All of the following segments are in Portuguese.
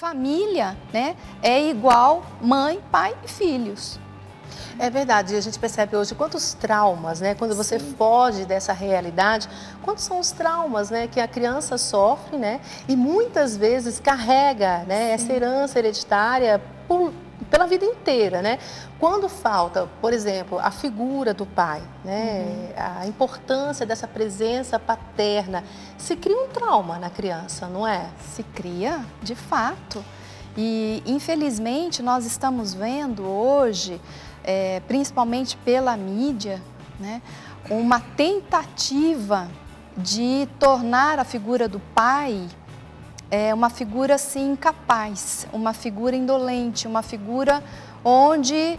família, né, é igual mãe, pai e filhos. É verdade, a gente percebe hoje quantos traumas, né? Quando você Sim. foge dessa realidade, quantos são os traumas, né? Que a criança sofre, né? E muitas vezes carrega, né? Essa Sim. herança hereditária pela vida inteira, né? Quando falta, por exemplo, a figura do pai, né? A importância dessa presença paterna, se cria um trauma na criança, não é? Se cria, de fato. E, infelizmente, nós estamos vendo hoje, principalmente pela mídia, né, uma tentativa de tornar a figura do pai uma figura assim incapaz, uma figura indolente, uma figura onde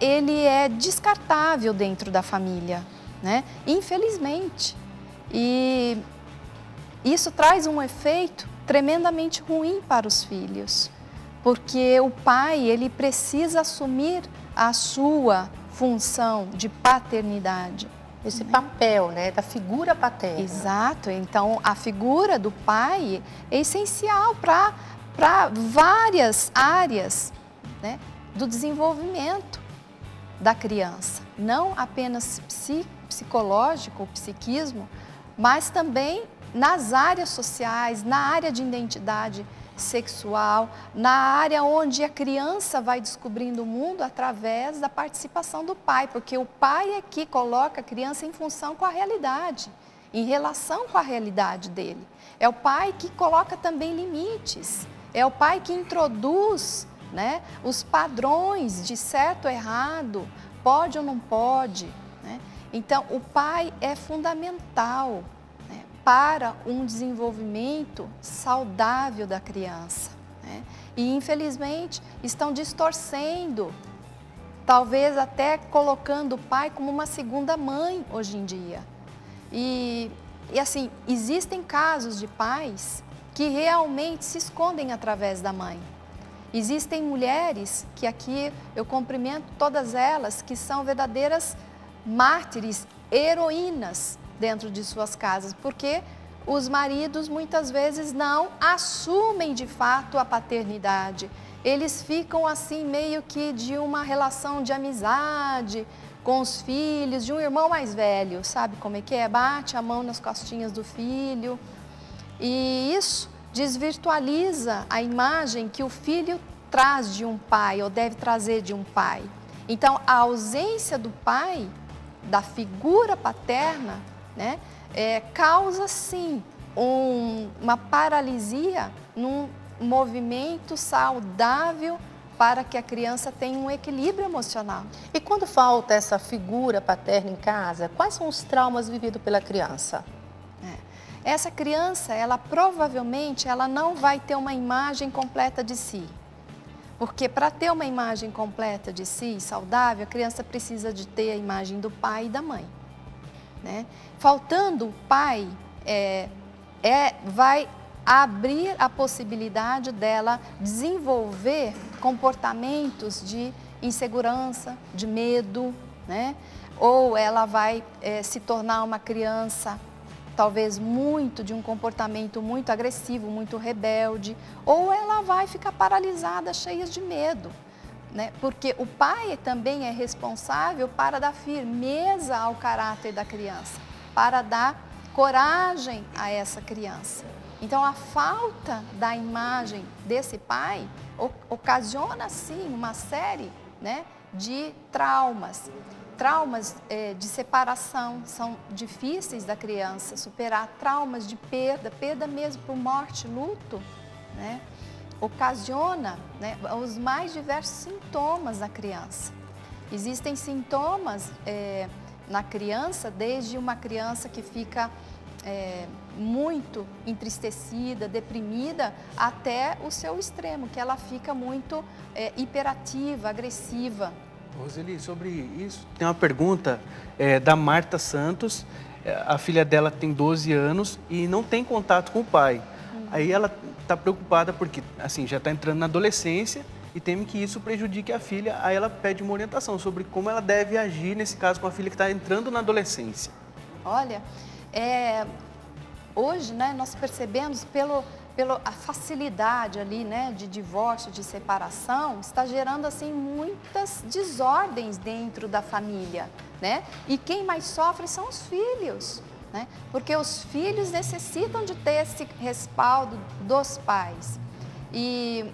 ele é descartável dentro da família, né? Infelizmente. E isso traz um efeito tremendamente ruim para os filhos, porque o pai, ele precisa assumir a sua função de paternidade. Esse papel, né? Da figura paterna. Exato, então a figura do pai é essencial para várias áreas, né, do desenvolvimento da criança, não apenas psicológico, o psiquismo, mas também nas áreas sociais, na área de identidade sexual, na área onde a criança vai descobrindo o mundo através da participação do pai, porque o pai é que coloca a criança em função com a realidade, em relação com a realidade dele. É o pai que coloca também limites, é o pai que introduz, né, os padrões de certo ou errado, pode ou não pode, né? Então, o pai é fundamental para um desenvolvimento saudável da criança, né? E, infelizmente, estão distorcendo, talvez até colocando o pai como uma segunda mãe hoje em dia. E assim, existem casos de pais que realmente se escondem através da mãe. Existem mulheres que aqui eu cumprimento todas elas, que são verdadeiras mártires, heroínas, dentro de suas casas, porque os maridos muitas vezes não assumem de fato a paternidade. Eles ficam assim meio que de uma relação de amizade com os filhos, de um irmão mais velho, sabe como é que é? Bate a mão nas costinhas do filho. E isso desvirtualiza a imagem que o filho traz de um pai ou deve trazer de um pai. Então, a ausência do pai, da figura paterna, né, causa sim uma paralisia num movimento saudável para que a criança tenha um equilíbrio emocional. E quando falta essa figura paterna em casa, quais são os traumas vividos pela criança? Essa criança, ela provavelmente ela não vai ter uma imagem completa de si. Porque para ter uma imagem completa de si, saudável, a criança precisa de ter a imagem do pai e da mãe, né? Faltando o pai, vai abrir a possibilidade dela desenvolver comportamentos de insegurança, de medo, né? Ou ela vai se tornar uma criança talvez de um comportamento muito agressivo, muito rebelde, ou ela vai ficar paralisada, cheia de medo, né? Porque o pai também é responsável para dar firmeza ao caráter da criança, para dar coragem a essa criança. Então, a falta da imagem desse pai ocasiona, sim, uma série, né, de traumas. Traumas de separação são difíceis da criança superar, traumas de perda mesmo por morte, luto, né? Ocasiona, né, os mais diversos sintomas da criança. Existem sintomas na criança, desde uma criança que fica muito entristecida, deprimida, até o seu extremo, que ela fica muito hiperativa, agressiva. Roseli, sobre isso, tem uma pergunta da Marta Santos. A filha dela tem 12 anos e não tem contato com o pai. Aí ela está preocupada porque assim, já está entrando na adolescência e teme que isso prejudique a filha. Aí ela pede uma orientação sobre como ela deve agir nesse caso com a filha que está entrando na adolescência. Olha, hoje, né, nós percebemos pela a facilidade ali, né, de divórcio, de separação, está gerando assim muitas desordens dentro da família, né? E quem mais sofre são os filhos, né? Porque os filhos necessitam de ter esse respaldo dos pais. E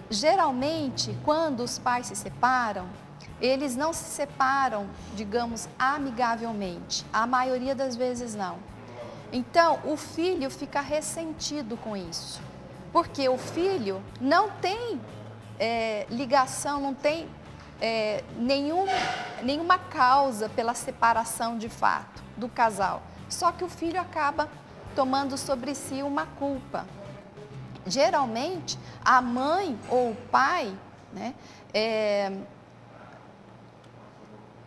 geralmente, quando os pais se separam, eles não se separam, digamos, amigavelmente. A maioria das vezes não. Então, o filho fica ressentido com isso, porque o filho não tem ligação, não tem nenhuma causa pela separação de fato do casal. Só que o filho acaba tomando sobre si uma culpa. Geralmente, a mãe ou o pai, né,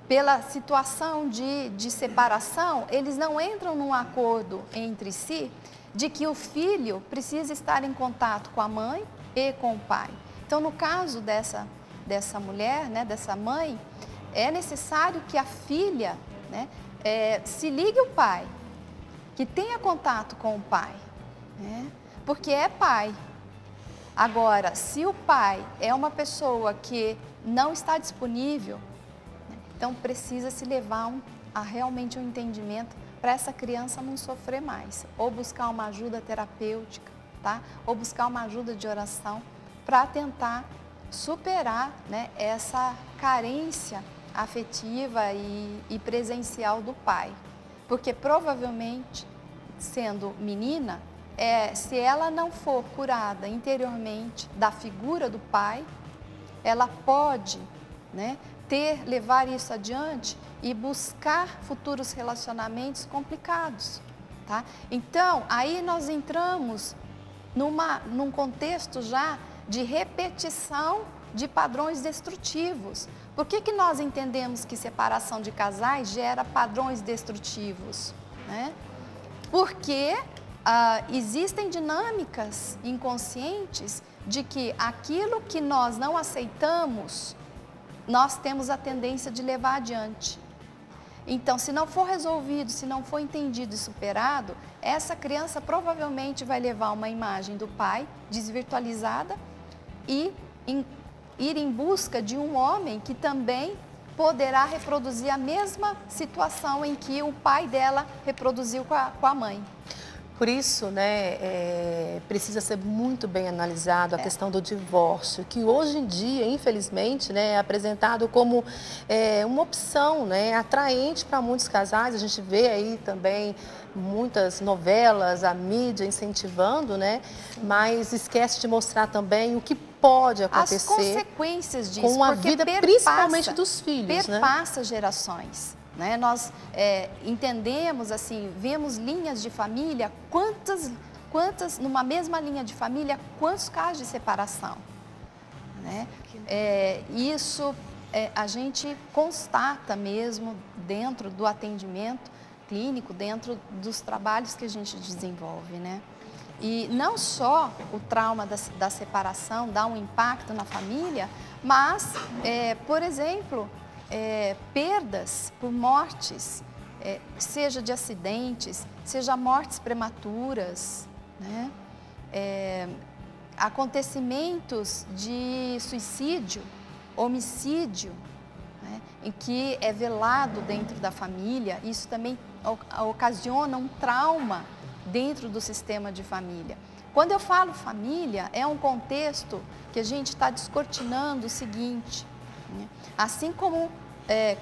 pela situação de separação, eles não entram num acordo entre si de que o filho precisa estar em contato com a mãe e com o pai. Então, no caso dessa mulher, né, dessa mãe, é necessário que a filha, né, se ligue ao pai, que tenha contato com o pai, né, porque é pai. Agora, se o pai é uma pessoa que não está disponível, então, precisa se levar a realmente um entendimento para essa criança não sofrer mais. Ou buscar uma ajuda terapêutica, tá? Ou buscar uma ajuda de oração para tentar superar, né, essa carência afetiva e presencial do pai. Porque provavelmente, sendo menina, se ela não for curada interiormente da figura do pai, ela pode, né, levar isso adiante e buscar futuros relacionamentos complicados, tá? Então, aí nós entramos num contexto já de repetição de padrões destrutivos. Por que nós entendemos que separação de casais gera padrões destrutivos, né? Porque existem dinâmicas inconscientes de que aquilo que nós não aceitamos, nós temos a tendência de levar adiante. Então, se não for resolvido, se não for entendido e superado, essa criança provavelmente vai levar uma imagem do pai desvirtualizada e ir em busca de um homem que também poderá reproduzir a mesma situação em que o pai dela reproduziu com a mãe. Por isso, né, precisa ser muito bem analisado a questão do divórcio, que hoje em dia, infelizmente, né, é apresentado como uma opção, né, atraente para muitos casais. A gente vê aí também muitas novelas, a mídia incentivando, né, mas esquece de mostrar também o que pode acontecer. As consequências disso, com a vida, principalmente dos filhos, perpassa gerações. Né? Nós entendemos, assim, vemos linhas de família, quantas numa mesma linha de família, quantos casos de separação. Né? Isso a gente constata mesmo dentro do atendimento clínico, dentro dos trabalhos que a gente desenvolve. Né? E não só o trauma da separação dá um impacto na família, mas, por exemplo, perdas por mortes, seja de acidentes, seja mortes prematuras, né? Acontecimentos de suicídio, homicídio, né? Em que é velado dentro da família, isso também ocasiona um trauma dentro do sistema de família. Quando eu falo família, é um contexto que a gente está descortinando o seguinte, né? Assim como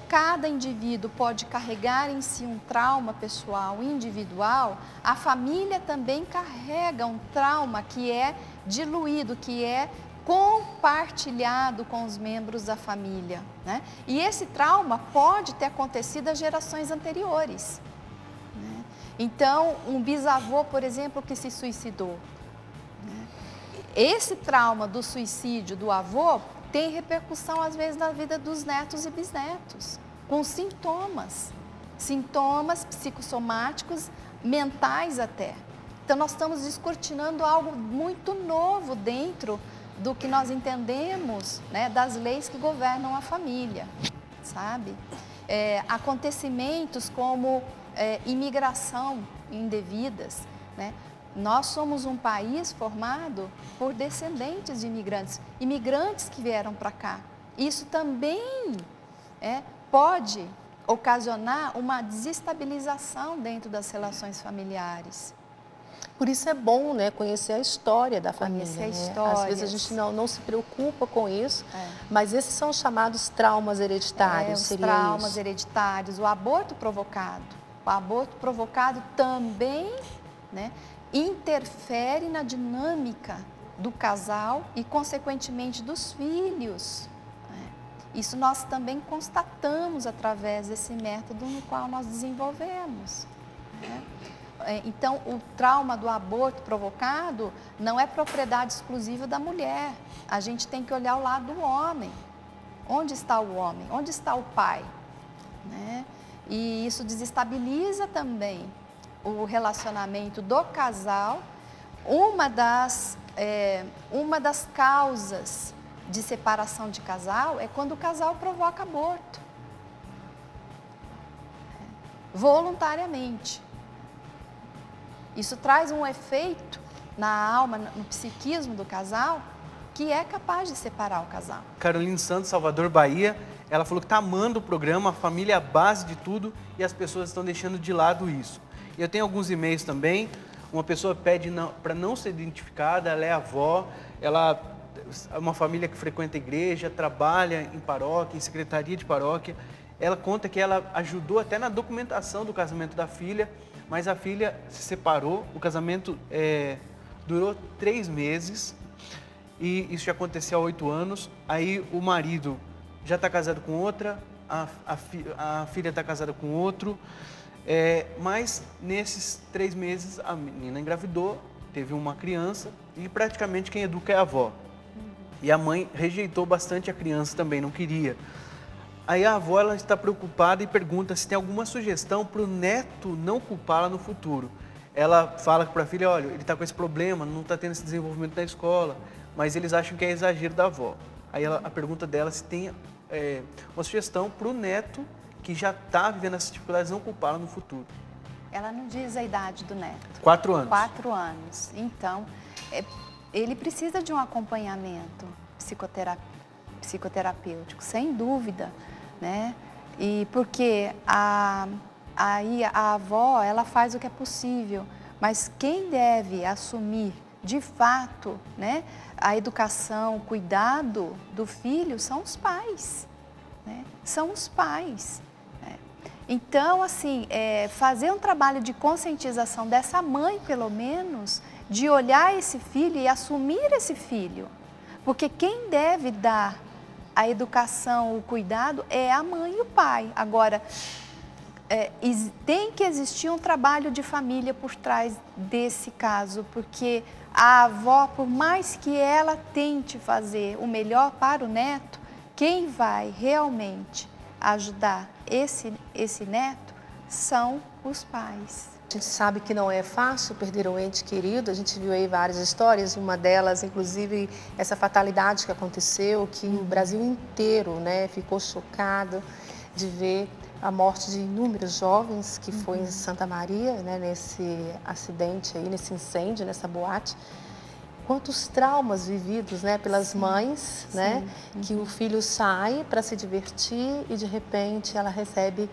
cada indivíduo pode carregar em si um trauma pessoal individual, a família também carrega um trauma que é diluído, que é compartilhado com os membros da família. Né? E esse trauma pode ter acontecido às gerações anteriores. Né? Então, um bisavô, por exemplo, que se suicidou. Né? Esse trauma do suicídio do avô tem repercussão, às vezes, na vida dos netos e bisnetos, com sintomas psicossomáticos, mentais até. Então, nós estamos descortinando algo muito novo dentro do que nós entendemos, né, das leis que governam a família, sabe? Acontecimentos como imigração indevidas, né? Nós somos um país formado por descendentes de imigrantes, imigrantes que vieram para cá. Isso também pode ocasionar uma desestabilização dentro das relações familiares. Por isso é bom, né, conhecer a história da família. Conhecer a né? história. Às vezes a gente não se preocupa com isso, mas esses são os chamados traumas hereditários. Os traumas hereditários, o aborto provocado. O aborto provocado também, né, interfere na dinâmica do casal e, consequentemente, dos filhos. Isso nós também constatamos através desse método no qual nós desenvolvemos. Então, o trauma do aborto provocado não é propriedade exclusiva da mulher. A gente tem que olhar o lado do homem. Onde está o homem? Onde está o pai? E isso desestabiliza também o relacionamento do casal. Uma das causas de separação de casal é quando o casal provoca aborto. Voluntariamente. Isso traz um efeito na alma, no psiquismo do casal, que é capaz de separar o casal. Caroline Santos, Salvador, Bahia, ela falou que está amando o programa, a família é a base de tudo e as pessoas estão deixando de lado isso. E eu tenho alguns e-mails também, uma pessoa pede para não ser identificada, ela é avó, ela é uma família que frequenta a igreja, trabalha em paróquia, em secretaria de paróquia. Ela conta que ela ajudou até na documentação do casamento da filha, mas a filha se separou, o casamento durou 3 meses e isso já aconteceu há 8 anos. Aí o marido já está casado com outra, a filha está casada com outro, mas nesses 3 meses a menina engravidou, teve uma criança e praticamente quem educa é a avó. E a mãe rejeitou bastante a criança também, não queria. Aí a avó ela está preocupada e pergunta se tem alguma sugestão para o neto não culpá-la no futuro. Ela fala para a filha, olha, ele está com esse problema, não está tendo esse desenvolvimento na escola, mas eles acham que é exagero da avó. Aí a pergunta dela se tem uma sugestão para o neto que já está vivendo essas dificuldades não culpá-la no futuro. Ela não diz a idade do neto. 4 anos. 4 anos. Então, ele precisa de um acompanhamento psicoterapêutico, sem dúvida, né? E porque aí a avó, ela faz o que é possível, mas quem deve assumir de fato, né, a educação, o cuidado do filho são os pais, né? São os pais. Então, assim, fazer um trabalho de conscientização dessa mãe, pelo menos, de olhar esse filho e assumir esse filho. Porque quem deve dar a educação, o cuidado, é a mãe e o pai. Agora, tem que existir um trabalho de família por trás desse caso, porque a avó, por mais que ela tente fazer o melhor para o neto, quem vai realmente ajudar esse neto são os pais. A gente sabe que não é fácil perder um ente querido, a gente viu aí várias histórias, uma delas, inclusive, essa fatalidade que aconteceu, que o Brasil inteiro, né, ficou chocado de ver a morte de inúmeros jovens, que foi em Santa Maria, né, nesse acidente aí, nesse incêndio, nessa boate. Quantos traumas vividos, né, pelas mães, né, que o filho sai para se divertir e de repente ela recebe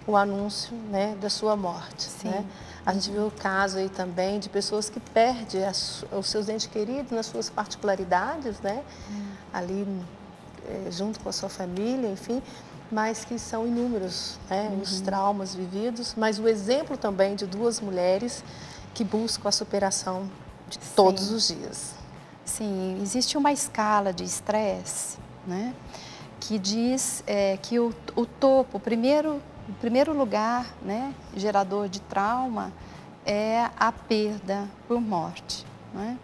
o anúncio, né, da sua morte. Né? A gente viu o caso aí também de pessoas que perdem os seus entes queridos nas suas particularidades, né, ali junto com a sua família, enfim, mas que são inúmeros, né, os traumas vividos, mas o exemplo também de 2 mulheres que buscam a superação de todos os dias. Sim, existe uma escala de estresse, né, que diz que o topo, o primeiro lugar, né, gerador de trauma é a perda por morte, né,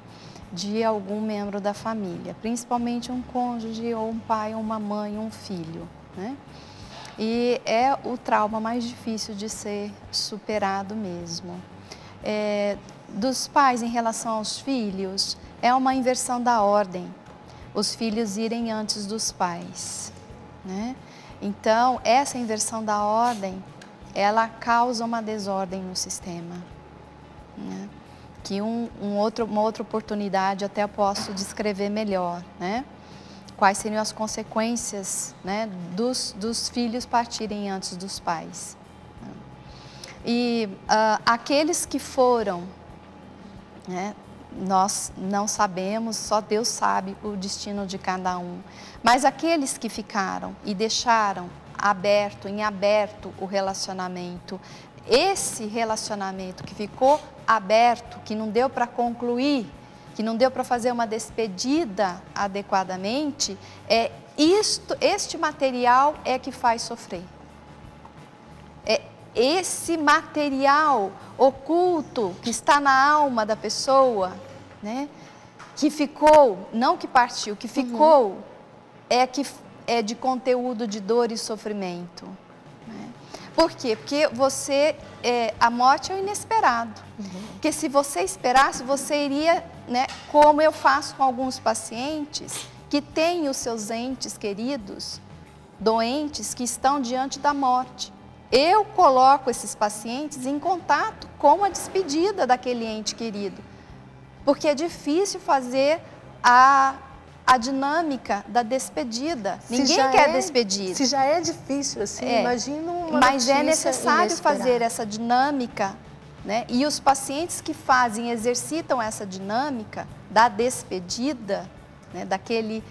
de algum membro da família, principalmente um cônjuge, ou um pai, uma mãe, um filho, né? E é o trauma mais difícil de ser superado mesmo. Dos pais em relação aos filhos, é uma inversão da ordem, os filhos irem antes dos pais, né? Então, essa inversão da ordem, ela causa uma desordem no sistema, né? que uma outra oportunidade até eu posso descrever melhor, né? Quais seriam as consequências, né, dos filhos partirem antes dos pais. E aqueles que foram, né, nós não sabemos, só Deus sabe o destino de cada um. Mas aqueles que ficaram e deixaram em aberto o relacionamento, esse relacionamento que ficou aberto, que não deu para concluir, que não deu para fazer uma despedida adequadamente, este material é que faz sofrer. É esse material oculto que está na alma da pessoa, né, que ficou, não que partiu, que ficou, é de conteúdo de dor e sofrimento. Né? Por quê? Porque a morte é o inesperado. Porque se você esperasse, você iria, né, como eu faço com alguns pacientes que têm os seus entes queridos, doentes, que estão diante da morte. Eu coloco esses pacientes em contato com a despedida daquele ente querido, porque é difícil fazer a dinâmica da despedida. Ninguém quer despedir. Se já é difícil assim, imagina uma Mas é notícia necessário inesperada. fazer essa dinâmica, né? E os pacientes que exercitam essa dinâmica da despedida, né, daquele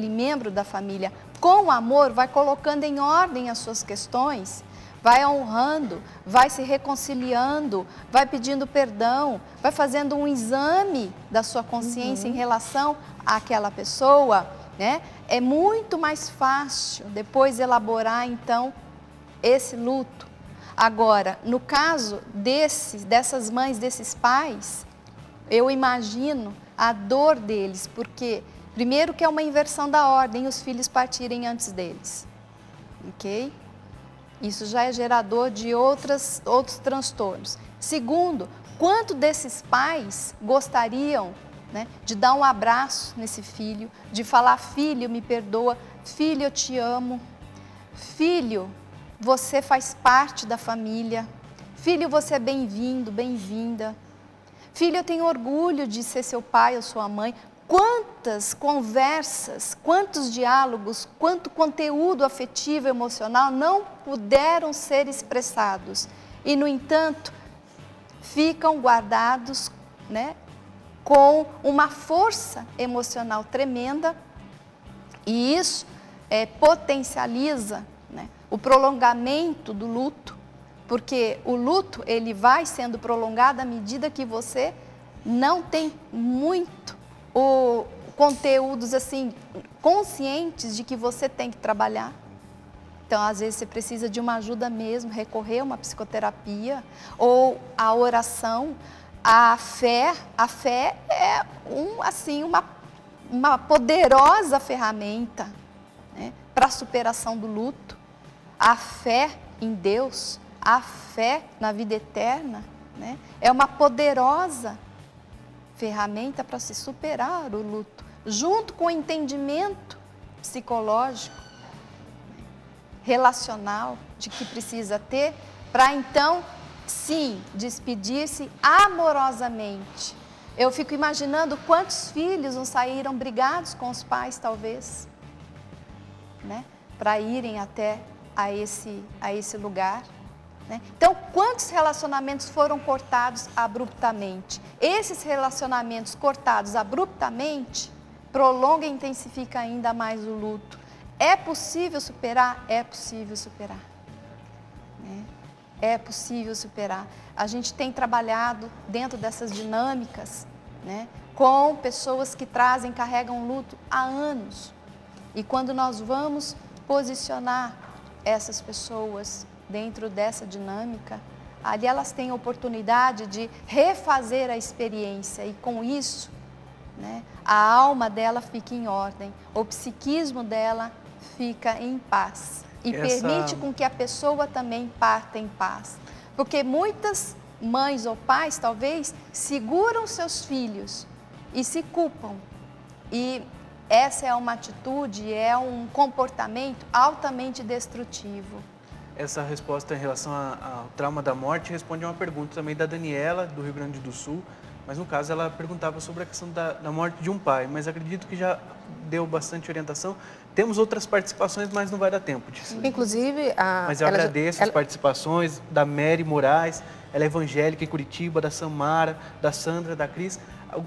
membro da família, com amor, vai colocando em ordem as suas questões, vai honrando, vai se reconciliando, vai pedindo perdão, vai fazendo um exame da sua consciência em relação àquela pessoa, né? É muito mais fácil depois elaborar, então, esse luto. Agora, no caso dessas mães, desses pais, eu imagino a dor deles, porque primeiro que é uma inversão da ordem, os filhos partirem antes deles, ok? Isso já é gerador de outros transtornos. Segundo, quanto desses pais gostariam, né, de dar um abraço nesse filho, de falar: filho, me perdoa, filho, eu te amo, filho, você faz parte da família, filho, você é bem-vindo, bem-vinda, filho, eu tenho orgulho de ser seu pai ou sua mãe. Quantas conversas, quantos diálogos, quanto conteúdo afetivo e emocional não puderam ser expressados e, no entanto, ficam guardados, né, com uma força emocional tremenda, e isso potencializa, né, o prolongamento do luto, porque o luto ele vai sendo prolongado à medida que você não tem muito conteúdos assim conscientes de que você tem que trabalhar. Então, às vezes, você precisa de uma ajuda mesmo, recorrer a uma psicoterapia ou a oração. A fé é uma poderosa ferramenta, né, para a superação do luto. A fé em Deus, a fé na vida eterna, né, é uma poderosa ferramenta para se superar o luto, junto com o entendimento psicológico, relacional, de que precisa ter, para então, sim, despedir-se amorosamente. Eu fico imaginando quantos filhos não saíram brigados com os pais, talvez, né, para irem até a esse lugar. Então, quantos relacionamentos foram cortados abruptamente? Esses relacionamentos cortados abruptamente prolongam e intensificam ainda mais o luto. É possível superar? É possível superar. Né? É possível superar. A gente tem trabalhado dentro dessas dinâmicas, né, com pessoas que carregam luto há anos. E quando nós vamos posicionar essas pessoas dentro dessa dinâmica, ali elas têm a oportunidade de refazer a experiência e com isso, né, a alma dela fica em ordem, o psiquismo dela fica em paz e permite com que a pessoa também parta em paz. Porque muitas mães ou pais talvez seguram seus filhos e se culpam, e essa é uma atitude, é um comportamento altamente destrutivo. essa resposta em relação ao trauma da morte responde a uma pergunta também da Daniela, do Rio Grande do Sul. Mas, no caso, ela perguntava sobre a questão da morte de um pai. Mas acredito que já deu bastante orientação. Temos outras participações, mas não vai dar tempo disso. Inclusive, Mas eu agradeço as participações da Mary Moraes, ela é evangélica em Curitiba, da Samara, da Sandra, da Cris.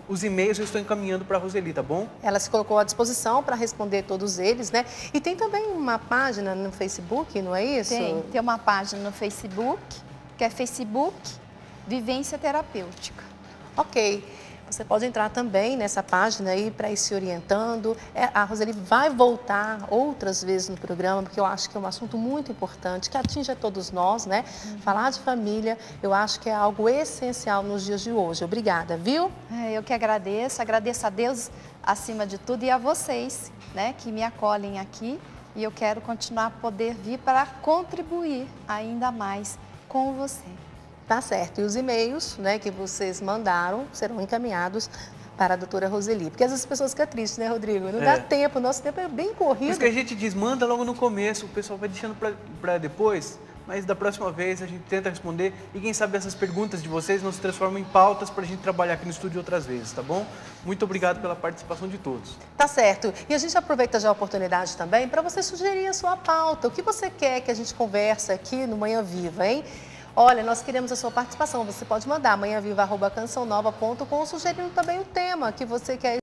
Os e-mails eu estou encaminhando para a Roseli, tá bom? Ela se colocou à disposição para responder todos eles, né? E tem também uma página no Facebook, não é isso? Tem uma página no Facebook, que é Facebook Vivência Terapêutica. Ok. Você pode entrar também nessa página aí para ir se orientando. A Roseli vai voltar outras vezes no programa, porque eu acho que é um assunto muito importante, que atinge a todos nós, né? Falar de família, eu acho que é algo essencial nos dias de hoje. Obrigada, viu? Eu que agradeço a Deus acima de tudo e a vocês, né, que me acolhem aqui. E eu quero continuar a poder vir para contribuir ainda mais com você. Tá certo. E os e-mails, né, que vocês mandaram serão encaminhados para a doutora Roseli. Porque às vezes as pessoas ficam tristes, né, Rodrigo? Não dá tempo, nosso tempo é bem corrido. Por isso que a gente diz, manda logo no começo, o pessoal vai deixando para depois, mas da próxima vez a gente tenta responder e quem sabe essas perguntas de vocês não se transformam em pautas para a gente trabalhar aqui no estúdio outras vezes, tá bom? Muito obrigado pela participação de todos. Tá certo. E a gente aproveita já a oportunidade também para você sugerir a sua pauta. O que você quer que a gente converse aqui no Manhã Viva, hein? Olha, nós queremos a sua participação. Você pode mandar manhãviva@cançãonova.com, sugerindo também o tema que você quer